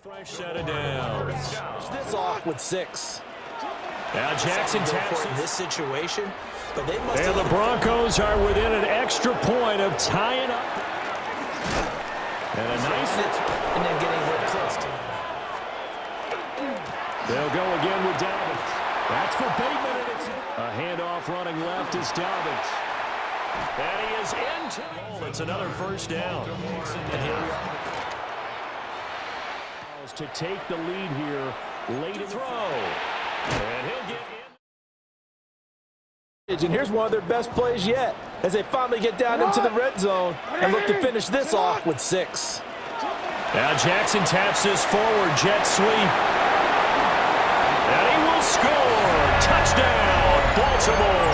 Fresh set of downs. This off with 6. Now Jackson taps in this situation, but they must. And the Broncos are within an extra point of tying up. And a nice and then getting real close to. They'll go again with Dobbins. That's for Bateman, and it's a handoff running left is Dobbins. And he is into goal. It's another first down. And here we are. To take the lead here late in the throw. And he'll get in. And here's one of their best plays yet as they finally get down into the red zone and look to finish this off with 6. Now Jackson taps this forward, jet sweep. And he will score. Touchdown, Baltimore.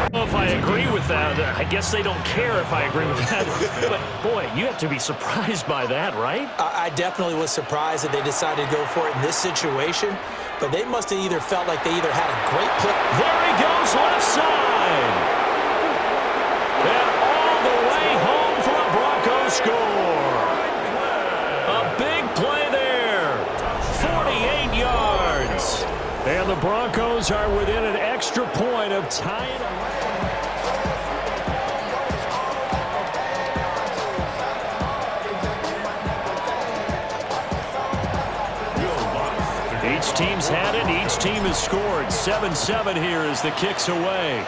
I don't know if I agree with that. I guess they don't care if I agree with that. But, boy, you have to be surprised by that, right? I definitely was surprised that they decided to go for it in this situation. But they must have either felt like they either had a great play. There he goes, left side. And all the way home for a Broncos score. A big play there. 48 yards. And the Broncos are within an extra point of tying. Each team's had it. Each team has scored. 7-7 here as the kick's away.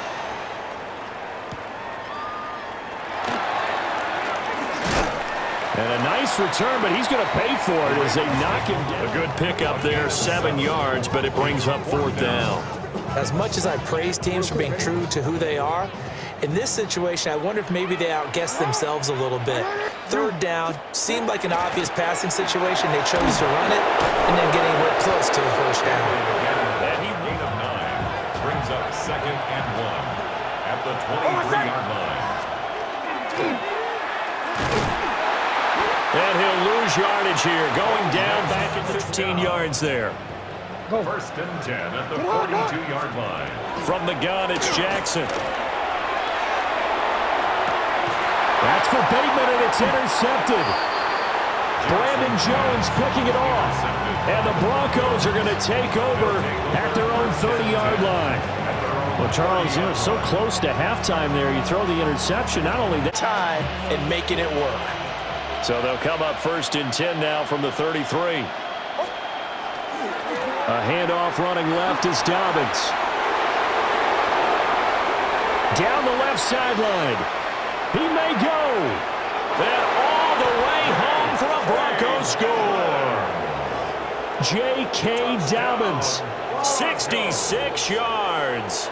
And a nice return, but he's going to pay for it as they knock him down. A good pickup there, 7 yards, but it brings up 4th down. As much as I praise teams for being true to who they are, in this situation, I wonder if maybe they outguessed themselves a little bit. 3rd down seemed like an obvious passing situation. They chose to run it, and then getting real close to the 1st down. And he gain of 9 brings up 2nd and 1 at the 23-yard line. And he'll lose yardage here, going down back at 15 yards there. 1st and 10 at the 42-yard line. From the gun, it's Jackson. That's for Bateman, and it's intercepted. Brandon Jones picking it off. And the Broncos are going to take over at their own 30-yard line. Well, Charles, you know, so close to halftime there. You throw the interception, not only that time and making it work. So they'll come up 1st and 10 now from the 33. A handoff running left is Dobbins. Down the left sideline. He may go. And all the way home for a Broncos score. J.K. Dobbins, 66 yards.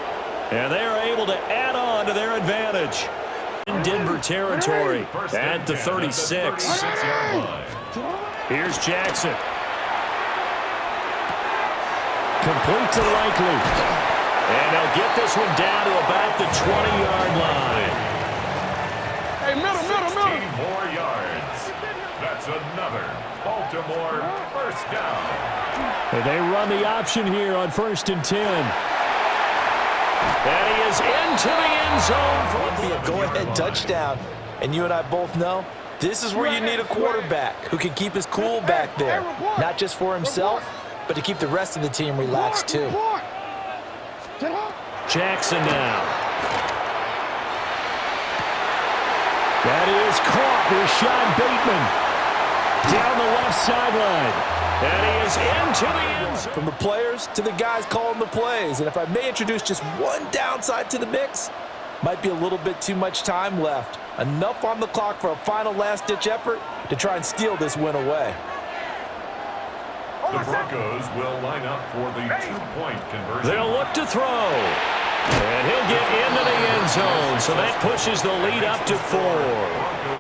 And they're able to add on to their advantage. In Denver territory at the 36. Here's Jackson. Complete to Likely. And they'll get this one down to about the 20-yard line. Hey, middle. 16 more yards. That's another Baltimore 1st down. They run the option here on 1st and 10. And he is into the end zone for a go-ahead touchdown. And you and I both know this is where you need a quarterback who can keep his cool back there. Not just for himself, but to keep the rest of the team relaxed too. Jackson now. That is caught. Rashad Bateman down the left sideline. And he is into the end zone. From the players to the guys calling the plays. And if I may introduce just one downside to the mix, might be a little bit too much time left. Enough on the clock for a final last-ditch effort to try and steal this win away. The Broncos will line up for the 2-point conversion. They'll look to throw. And he'll get into the end zone. So that pushes the lead up to 4.